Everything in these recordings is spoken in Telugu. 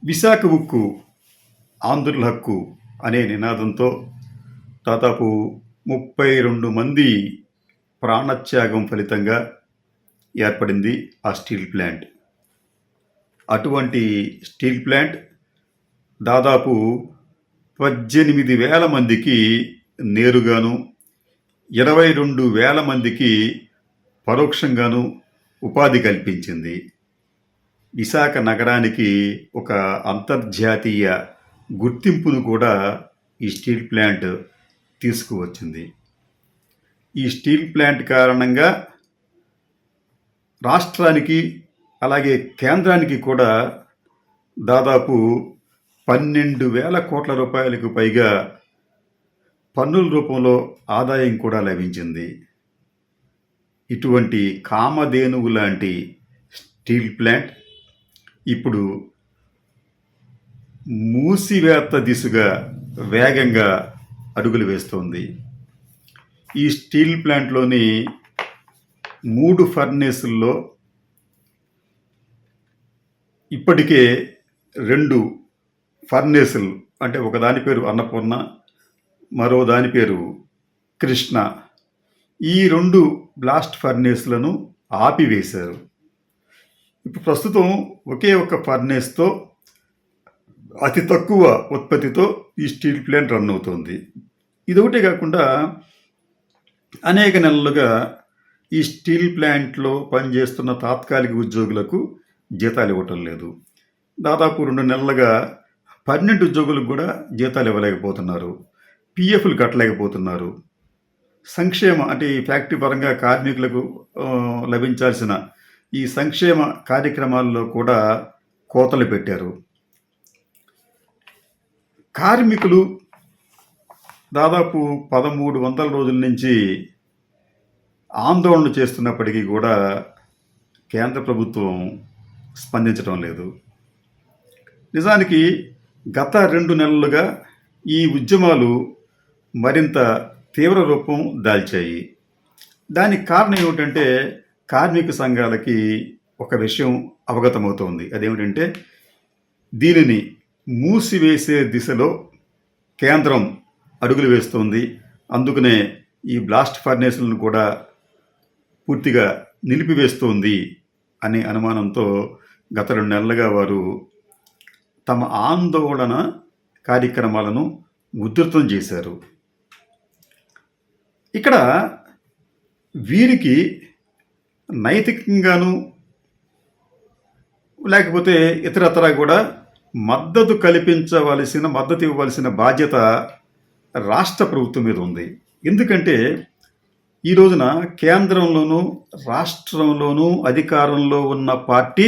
విశాఖ ఉక్కు ఆంధ్రుల హక్కు అనే నినాదంతో దాదాపు 32 మంది ప్రాణత్యాగం ఫలితంగా ఏర్పడింది ఆ స్టీల్ ప్లాంట్. అటువంటి స్టీల్ ప్లాంట్ దాదాపు 18,000 మందికి నేరుగాను, 22,000 మందికి పరోక్షంగాను ఉపాధి కల్పించింది. విశాఖ నగరానికి ఒక అంతర్జాతీయ గుర్తింపును కూడా ఈ స్టీల్ ప్లాంట్ తీసుకువచ్చింది. ఈ స్టీల్ ప్లాంట్ కారణంగా రాష్ట్రానికి అలాగే కేంద్రానికి కూడా దాదాపు 12,000 కోట్ల రూపాయలకు పైగా పన్నుల రూపంలో ఆదాయం కూడా లభించింది. ఇటువంటి కామధేనువు లాంటి స్టీల్ ప్లాంట్ ఇప్పుడు మూసివేత దిశగా వేగంగా అడుగులు వేస్తోంది. ఈ స్టీల్ ప్లాంట్లోని 3 ఫర్నేసుల్లో ఇప్పటికే 2 ఫర్నేసులు, అంటే ఒకదాని పేరు అన్నపూర్ణ, మరో దాని పేరు కృష్ణ, ఈ 2 బ్లాస్ట్ ఫర్నేసులను ఆపివేశారు. ఇప్పుడు ప్రస్తుతం ఒకే ఒక ఫర్నేస్తో అతి తక్కువ ఉత్పత్తితో ఈ స్టీల్ ప్లాంట్ రన్ అవుతుంది. ఇదొకటే కాకుండా అనేక నెలలుగా ఈ స్టీల్ ప్లాంట్లో పనిచేస్తున్న తాత్కాలిక ఉద్యోగులకు జీతాలు ఇవ్వటం లేదు. దాదాపు 2 నెలలుగా పర్మనెంట్ ఉద్యోగులకు కూడా జీతాలు ఇవ్వలేకపోతున్నారు, పిఎఫ్లు కట్టలేకపోతున్నారు. సంక్షేమ అంటే ఈ ఫ్యాక్టరీ పరంగా కార్మికులకు లభించాల్సిన ఈ సంక్షేమ కార్యక్రమాల్లో కూడా కోతలు పెట్టారు. కార్మికులు దాదాపు 1,300 రోజుల నుంచి ఆందోళన చేస్తున్నప్పటికీ కూడా కేంద్ర ప్రభుత్వం స్పందించడం లేదు. నిజానికి గత 2 నెలలుగా ఈ ఉద్యమాలు మరింత తీవ్ర రూపం దాల్చాయి. దానికి కారణం ఏమిటంటే కార్మిక సంఘాలకి ఒక విషయం అవగతమవుతోంది. అదేమిటంటే దీనిని మూసివేసే దిశలో కేంద్రం అడుగులు వేస్తోంది. అందుకనే ఈ బ్లాస్ట్ ఫర్నేసులను కూడా పూర్తిగా నిలిపివేస్తోంది అనే అనుమానంతో గత 2 నెలలుగా వారు తమ ఆందోళన కార్యక్రమాలను ఉధృతం చేశారు. ఇక్కడ వీరికి నైతికంగాను లేకపోతే ఇతరత్రా కూడా మద్దతు ఇవ్వవలసిన బాధ్యత రాష్ట్ర ప్రభుత్వం మీద ఉంది. ఎందుకంటే ఈ రోజున కేంద్రంలోనూ రాష్ట్రంలోనూ అధికారంలో ఉన్న పార్టీ,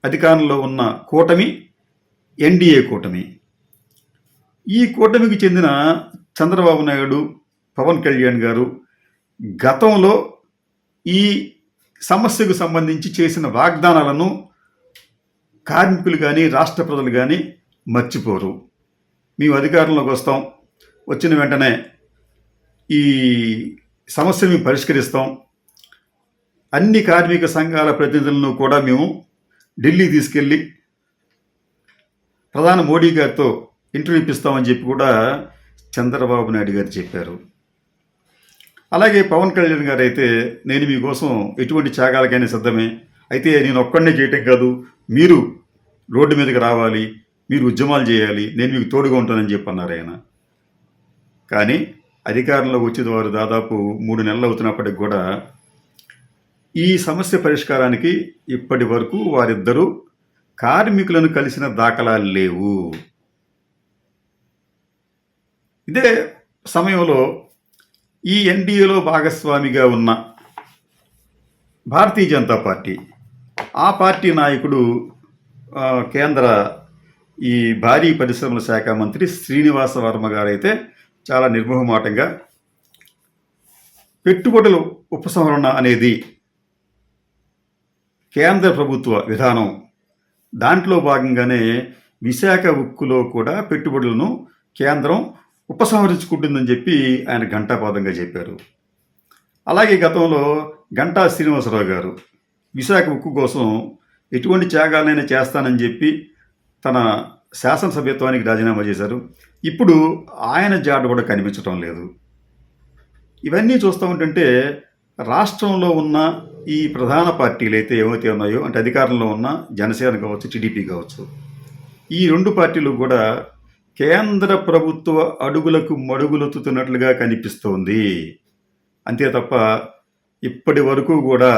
అధికారంలో ఉన్న కూటమి ఎన్డీఏ కూటమి. ఈ కూటమికి చెందిన చంద్రబాబు నాయుడు, పవన్ కళ్యాణ్ గారు గతంలో ఈ సమస్యకు సంబంధించి చేసిన వాగ్దానాలను కార్మికులు కానీ రాష్ట్ర ప్రజలు కానీ మర్చిపోరు. మేము అధికారంలోకి వస్తాం, వచ్చిన వెంటనే ఈ సమస్యను మేము పరిష్కరిస్తాం, అన్ని కార్మిక సంఘాల ప్రతినిధులను కూడా మేము ఢిల్లీ తీసుకెళ్ళి ప్రధాని మోడీ గారితో ఇంటర్వ్యూ ఇప్పిస్తామని చెప్పి కూడా చంద్రబాబు నాయుడు గారు చెప్పారు. అలాగే పవన్ కళ్యాణ్ గారు అయితే నేను మీకోసం ఎటువంటి త్యాగాలకైనా సిద్ధమే, అయితే నేను ఒక్కడనే చేయటం కాదు, మీరు రోడ్డు మీదకి రావాలి, మీరు ఉద్యమాలు చేయాలి, నేను మీకు తోడుగా ఉంటానని చెప్పి అన్నారు ఆయన. కానీ అధికారంలోకి వచ్చేది వారు దాదాపు 3 నెలలు అవుతున్నప్పటికి కూడా ఈ సమస్య పరిష్కారానికి ఇప్పటి వరకు వారిద్దరూ కార్మికులను కలిసిన దాఖలాలు లేవు. ఇదే సమయంలో ఈ ఎన్డీఏలో భాగస్వామిగా ఉన్న భారతీయ జనతా పార్టీ, ఆ పార్టీ నాయకుడు కేంద్ర ఈ భారీ పరిశ్రమల శాఖ మంత్రి శ్రీనివాస వర్మ గారు అయితే చాలా నిర్మోహమాటంగా పెట్టుబడుల ఉపసంహరణ అనేది కేంద్ర ప్రభుత్వ విధానం, దాంట్లో భాగంగానే విశాఖ ఉక్కులో కూడా పెట్టుబడులను కేంద్రం ఉపసంహరించుకుంటుందని చెప్పి ఆయన ఘంటాపథంగా చెప్పారు. అలాగే గతంలో గంటా శ్రీనివాసరావు గారు విశాఖ ఉక్కు కోసం ఎటువంటి త్యాగాలైనా చేస్తానని చెప్పి తన శాసనసభ్యత్వానికి రాజీనామా చేశారు. ఇప్పుడు ఆయన జాడ కూడా కనిపించడం లేదు. ఇవన్నీ చూస్తూ ఉంటుంటే రాష్ట్రంలో ఉన్న ఈ ప్రధాన పార్టీలు అయితే ఏవైతే ఉన్నాయో, అంటే అధికారంలో ఉన్న జనసేన కావచ్చు, టీడీపీ కావచ్చు, ఈ రెండు పార్టీలు కూడా కేంద్ర ప్రభుత్వ అడుగులకు మడుగులొత్తుతున్నట్లుగా కనిపిస్తోంది. అంతే తప్ప ఇప్పటి వరకు కూడా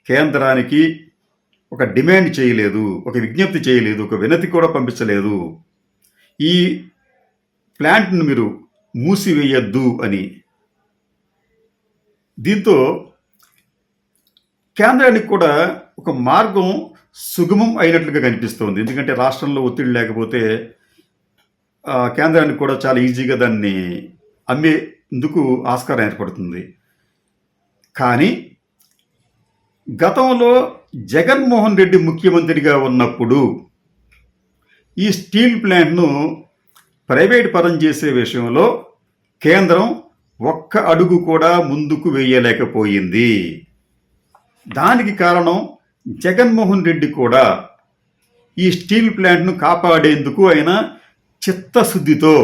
కేంద్రానికి ఒక డిమాండ్ చేయలేదు, ఒక విజ్ఞప్తి చేయలేదు, ఒక వినతి కూడా పంపించలేదు. ఈ ప్లాంట్ను మీరు మూసివేయద్దు అని. దీంతో కేంద్రానికి కూడా ఒక మార్గం సుగమం అయినట్లుగా కనిపిస్తోంది. ఎందుకంటే రాష్ట్రంలో ఒత్తిడి లేకపోతే కేంద్రానికి కూడా చాలా ఈజీగా దాన్ని అమ్మేందుకు ఆస్కారం ఏర్పడుతుంది. కానీ గతంలో జగన్మోహన్ రెడ్డి ముఖ్యమంత్రిగా ఉన్నప్పుడు ఈ స్టీల్ ప్లాంట్ను ప్రైవేట్ పరం చేసే విషయంలో కేంద్రం ఒక్క అడుగు కూడా ముందుకు వేయలేకపోయింది. దానికి కారణం జగన్మోహన్ రెడ్డి కూడా ఈ స్టీల్ ప్లాంట్ను కాపాడేందుకు ఆయన చిత్తశుద్ధితో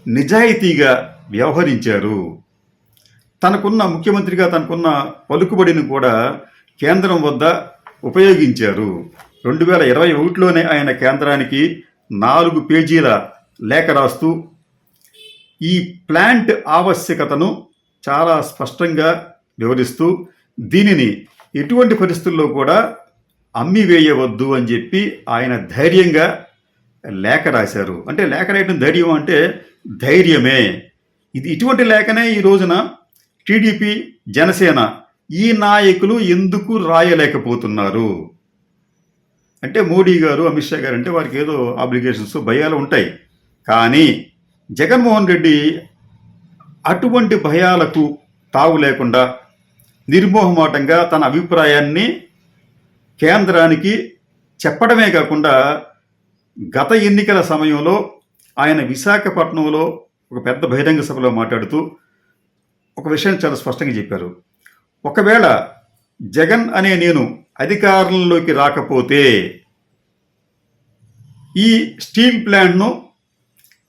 నిజాయితీగా వ్యవహరించారు. ముఖ్యమంత్రిగా తనకున్న పలుకుబడిని కూడా కేంద్రం వద్ద ఉపయోగించారు. 2021లోనే ఆయన కేంద్రానికి 4 పేజీల లేఖ రాస్తూ ఈ ప్లాంట్ ఆవశ్యకతను చాలా స్పష్టంగా వివరిస్తూ దీనిని ఎటువంటి పరిస్థితుల్లో కూడా అమ్మివేయవద్దు అని చెప్పి ఆయన ధైర్యంగా లేఖ రాశారు. అంటే లేఖ రాయడం ధైర్యం అంటే ధైర్యమే. ఇటువంటి లేఖనే ఈ రోజున టీడీపీ, జనసేన ఈ నాయకులు ఎందుకు రాయలేకపోతున్నారు అంటే మోడీ గారు, అమిత్ షా గారు అంటే వారికి ఏదో ఆబ్లిగేషన్స్, భయాలు ఉంటాయి. కానీ జగన్మోహన్ రెడ్డి అటువంటి భయాలకు తావు లేకుండా నిర్మోహమాటంగా తన అభిప్రాయాన్ని కేంద్రానికి చెప్పడమే కాకుండా గత ఎన్నికల సమయంలో ఆయన విశాఖపట్నంలో ఒక పెద్ద బహిరంగ సభలో మాట్లాడుతూ ఒక విషయం చాలా స్పష్టంగా చెప్పారు. ఒకవేళ జగన్ అనే నేను అధికారంలోకి రాకపోతే ఈ స్టీల్ ప్లాంట్ను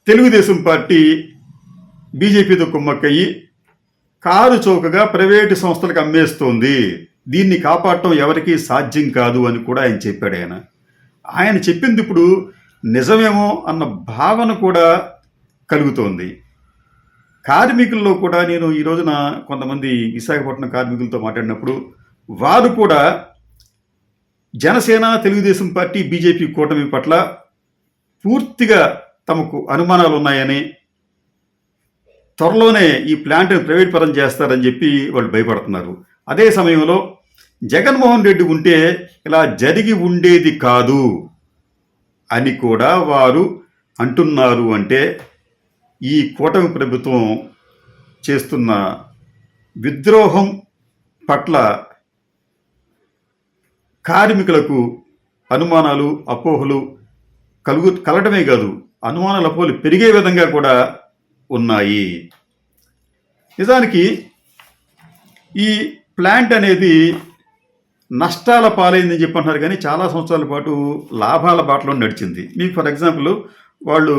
తెలుగుదేశం పార్టీ బీజేపీతో కుమ్మక్కయ్యి కారు చౌకగా ప్రైవేటు సంస్థలకు అమ్మేస్తోంది, దీన్ని కాపాడటం ఎవరికీ సాధ్యం కాదు అని కూడా ఆయన చెప్పాడు. ఆయన చెప్పింది ఇప్పుడు నిజమేమో అన్న భావన కూడా కలుగుతోంది. కార్మికుల్లో కూడా నేను ఈ రోజున కొంతమంది విశాఖపట్నం కార్మికులతో మాట్లాడినప్పుడు వారు కూడా జనసేన, తెలుగుదేశం పార్టీ, బీజేపీ కూటమి పట్ల పూర్తిగా తమకు అనుమానాలు ఉన్నాయని, త్వరలోనే ఈ ప్లాంట్ని ప్రైవేట్ పరం చేస్తారని చెప్పి వాళ్ళు భయపడుతున్నారు. అదే సమయంలో జగన్మోహన్ రెడ్డి ఉంటే ఇలా జరిగి ఉండేది కాదు అని కూడా వారు అంటున్నారు. అంటే ఈ కూటమి ప్రభుత్వం చేస్తున్న విద్రోహం పట్ల కార్మికులకు అనుమానాలు, అపోహలు కలగటమే కాదు, అనుమానాలు, అపోహలు పెరిగే విధంగా కూడా ఉన్నాయి. నిజానికి ఈ ప్లాంట్ అనేది నష్టాల పాలైందని చెప్పంటున్నారు, కానీ చాలా సంవత్సరాల పాటు లాభాల బాటలో నడిచింది. మీకు ఫర్ ఎగ్జాంపుల్ వాళ్ళు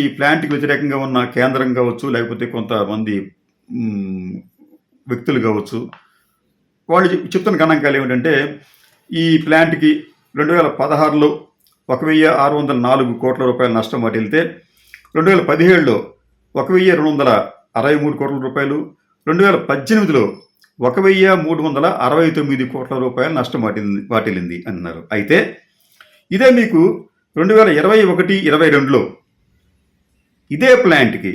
ఈ ప్లాంట్కి వ్యతిరేకంగా ఉన్న కేంద్రం కావచ్చు, లేకపోతే కొంతమంది వ్యక్తులు కావచ్చు, వాళ్ళు చెప్తున్న గణాంకాలు ఏమిటంటే ఈ ప్లాంట్కి 2016లో 1,604 కోట్ల రూపాయల నష్టం వాటిల్తే 2017లో 1,263 కోట్ల రూపాయలు, 2018లో 1,369 కోట్ల రూపాయల నష్టం వాటిల్లింది అన్నారు. అయితే ఇదే మీకు 2021-22లో ఇదే ప్లాంట్కి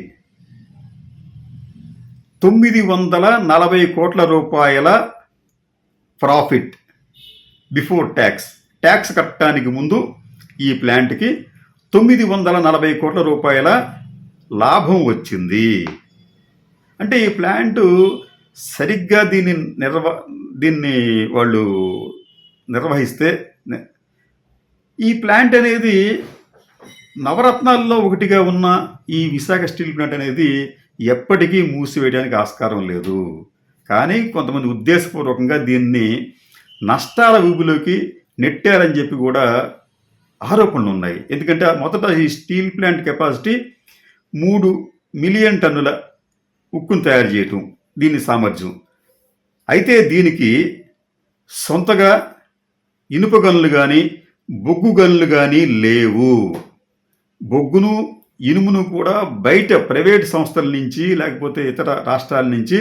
940 కోట్ల రూపాయల ప్రాఫిట్ బిఫోర్ ట్యాక్స్ కట్టడానికి ముందు ఈ ప్లాంట్కి 940 కోట్ల రూపాయల లాభం వచ్చింది. అంటే ఈ ప్లాంటు సరిగ్గా దీన్ని వాళ్ళు నిర్వహిస్తే ఈ ప్లాంట్ అనేది నవరత్నాల్లో ఒకటిగా ఉన్న ఈ విశాఖ స్టీల్ ప్లాంట్ అనేది ఎప్పటికీ మూసివేయడానికి ఆస్కారం లేదు. కానీ కొంతమంది ఉద్దేశపూర్వకంగా దీన్ని నష్టాల ఊబిలోకి నెట్టారని చెప్పి కూడా ఆరోపణలు ఉన్నాయి. ఎందుకంటే మొదట ఈ స్టీల్ ప్లాంట్ కెపాసిటీ 3 మిలియన్ టన్నుల ఉక్కును తయారు చేయటం దీని సామర్థ్యం. అయితే దీనికి సొంతగా ఇనుప గనులు కానీ బొగ్గు గనులు కానీ లేవు. బొగ్గును ఇనుమును కూడా బయట ప్రైవేట్ సంస్థల నుంచి లేకపోతే ఇతర రాష్ట్రాల నుంచి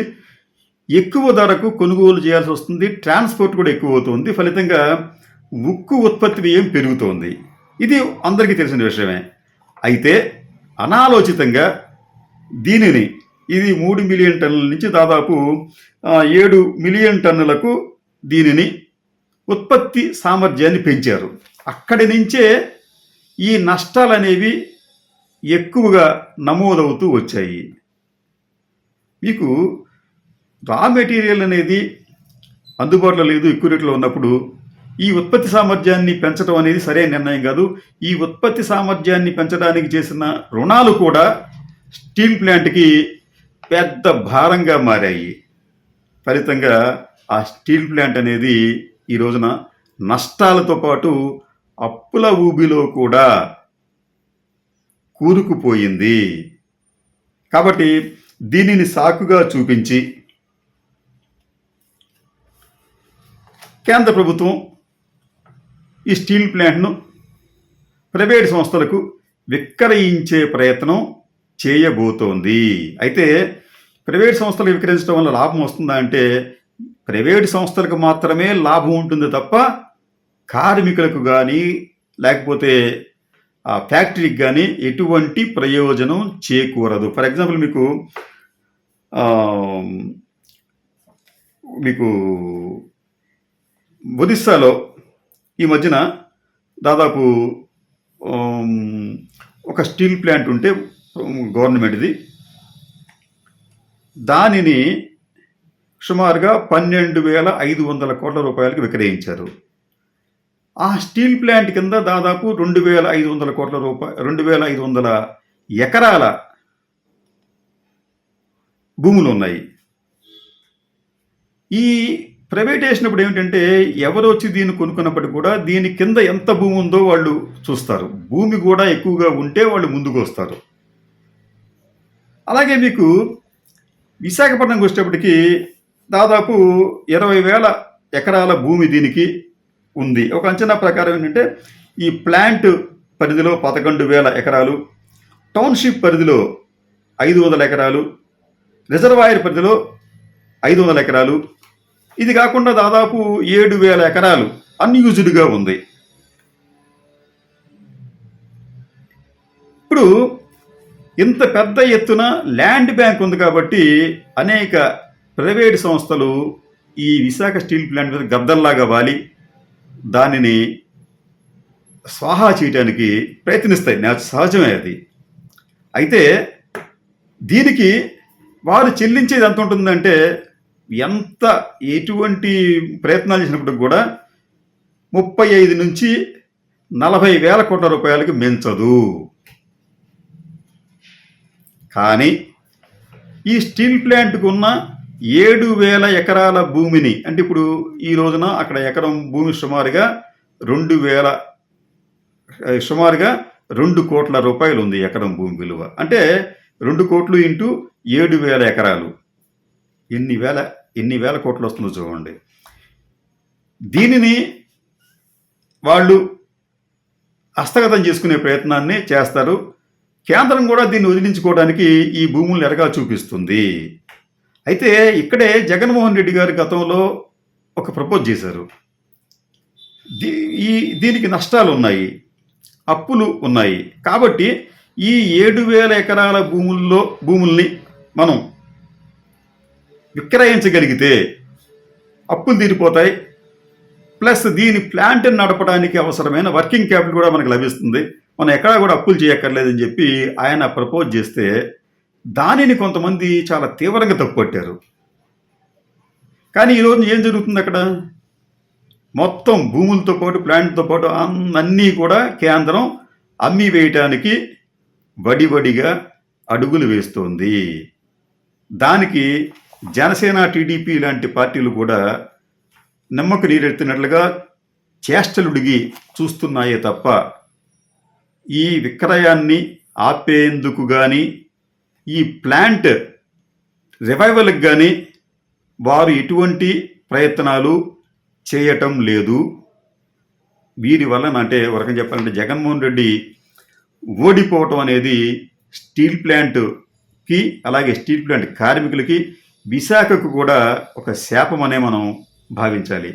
ఎక్కువ ధరకు కొనుగోలు చేయాల్సి వస్తుంది. ట్రాన్స్పోర్ట్ కూడా ఎక్కువ అవుతుంది. ఫలితంగా ఉక్కు ఉత్పత్తి వ్యయం పెరుగుతోంది. ఇది అందరికీ తెలిసిన విషయమే. అయితే అనాలోచితంగా దీనిని ఇది 3 మిలియన్ టన్నుల నుంచి దాదాపు 7 మిలియన్ టన్నులకు దీనిని ఉత్పత్తి సామర్థ్యాన్ని పెంచారు. అక్కడి నుంచే ఈ నష్టాలు అనేవి ఎక్కువగా నమోదవుతూ వచ్చాయి. మీకు రా మెటీరియల్ అనేది అందుబాటులో లేదు, ఎక్కువ రేట్లో ఉన్నప్పుడు ఈ ఉత్పత్తి సామర్థ్యాన్ని పెంచడం అనేది సరైన నిర్ణయం కాదు. ఈ ఉత్పత్తి సామర్థ్యాన్ని పెంచడానికి చేసిన రుణాలు కూడా స్టీల్ ప్లాంట్కి పెద్ద భారంగా మారాయి. ఫలితంగా ఆ స్టీల్ ప్లాంట్ అనేది ఈ రోజున నష్టాలతో పాటు అప్పుల ఊబిలో కూడా కూరుకుపోయింది. కాబట్టి దీనిని సాకుగా చూపించి కేంద్ర ప్రభుత్వం ఈ స్టీల్ ప్లాంట్ను ప్రైవేట్ సంస్థలకు విక్రయించే ప్రయత్నం చేయబోతోంది. అయితే ప్రైవేట్ సంస్థలకు విక్రయించడం వల్ల లాభం వస్తుందా అంటే ప్రైవేట్ సంస్థలకు మాత్రమే లాభం ఉంటుంది తప్ప కార్మికులకు కానీ లేకపోతే ఆ ఫ్యాక్టరీకి కానీ ఎటువంటి ప్రయోజనం చేకూరదు. ఫర్ ఎగ్జాంపుల్ మీకు ఒరిస్సాలో ఈ మధ్యన దాదాపు ఒక స్టీల్ ప్లాంట్ ఉంటే గవర్నమెంట్ది, దానిని సుమారుగా 12,500 కోట్ల రూపాయలకు విక్రయించారు. ఆ స్టీల్ ప్లాంట్ కింద దాదాపు 2,500 కోట్ల రూపాయలు 2,500 ఎకరాల భూములు ఉన్నాయి. ఈ ప్రైవేటేషన్ ఇప్పుడు ఏమిటంటే ఎవరు వచ్చి దీన్ని కొనుక్కున్నప్పటికీ కూడా దీని కింద ఎంత భూమి ఉందో వాళ్ళు చూస్తారు. భూమి కూడా ఎక్కువగా ఉంటే వాళ్ళు ముందుకు వస్తారు. అలాగే మీకు విశాఖపట్నంకి వచ్చేటప్పటికి దాదాపు 20,000 ఎకరాల భూమి దీనికి ఉంది. ఒక అంచనా ప్రకారం ఏంటంటే ఈ ప్లాంట్ పరిధిలో 11,000 ఎకరాలు, టౌన్షిప్ పరిధిలో 500 ఎకరాలు, రిజర్వాయర్ పరిధిలో 500 ఎకరాలు, ఇది కాకుండా దాదాపు 7,000 ఎకరాలు అన్యూజ్డ్గా ఉంది. ఇప్పుడు ఇంత పెద్ద ఎత్తున ల్యాండ్ బ్యాంక్ ఉంది కాబట్టి అనేక ప్రైవేట్ సంస్థలు ఈ విశాఖ స్టీల్ ప్లాంట్ మీద గద్దల్లాగా వాలి దానిని స్వాహా చేయడానికి ప్రయత్నిస్తాయి. సహజమే అది. అయితే దీనికి వారు చెల్లించేది ఎంత ఉంటుందంటే ఎటువంటి ప్రయత్నాలు చేసినప్పుడు కూడా 35 నుంచి 40,000 కోట్ల రూపాయలకి మించదు. కానీ ఈ స్టీల్ ప్లాంట్కు ఉన్న 7,000 ఎకరాల భూమిని, అంటే ఇప్పుడు ఈ రోజున అక్కడ ఎకరం భూమి సుమారుగా 2 కోట్ల రూపాయలు ఉంది ఎకరం భూమి విలువ. అంటే 2 కోట్లు ఇంటూ 7,000 ఎకరాలు ఎన్ని వేల కోట్లు వస్తుందో చూడండి. దీనిని వాళ్ళు హస్తగతం చేసుకునే ప్రయత్నాన్ని చేస్తారు. కేంద్రం కూడా దీన్ని వదిలించుకోవడానికి ఈ భూములను ఎరగా చూపిస్తుంది. అయితే ఇక్కడే జగన్మోహన్ రెడ్డి గారు గతంలో ఒక ప్రపోజ్ చేశారు. దీనికి నష్టాలు ఉన్నాయి, అప్పులు ఉన్నాయి. కాబట్టి ఈ 7,000 ఎకరాల భూముల్ని మనం విక్రయించగలిగితే అప్పులు తీరిపోతాయి, ప్లస్ దీని ప్లాంట్ నడపడానికి అవసరమైన వర్కింగ్ క్యాపిటల్ కూడా మనకు లభిస్తుంది, మనం ఎక్కడా కూడా అప్పులు చేయక్కర్లేదని చెప్పి ఆయన ప్రపోజ్ చేస్తే దానిని కొంతమంది చాలా తీవ్రంగా తప్పుపట్టారు. కానీ ఈరోజు ఏం జరుగుతుంది అక్కడ? మొత్తం భూములతో పాటు ప్లాంట్తో పాటు అన్నీ కూడా కేంద్రం అమ్మి వేయటానికి వడివడిగా అడుగులు వేస్తోంది. దానికి జనసేన, టీడీపీ లాంటి పార్టీలు కూడా నిమ్మకు నీరెత్తినట్లుగా చేష్టలుడిగి చూస్తున్నాయే తప్ప ఈ విక్రయాన్ని ఆపేందుకు కానీ ఈ ప్లాంట్ రివైవల్కి కానీ వారు ఎటువంటి ప్రయత్నాలు చేయటం లేదు. వీరి వలన అంటే ఒక రకంగా చెప్పాలంటే జగన్మోహన్ రెడ్డి ఓడిపోవటం అనేది స్టీల్ ప్లాంట్కి అలాగే స్టీల్ ప్లాంట్ కార్మికులకి విశాఖకు కూడా ఒక శాపం అనే మనం భావించాలి.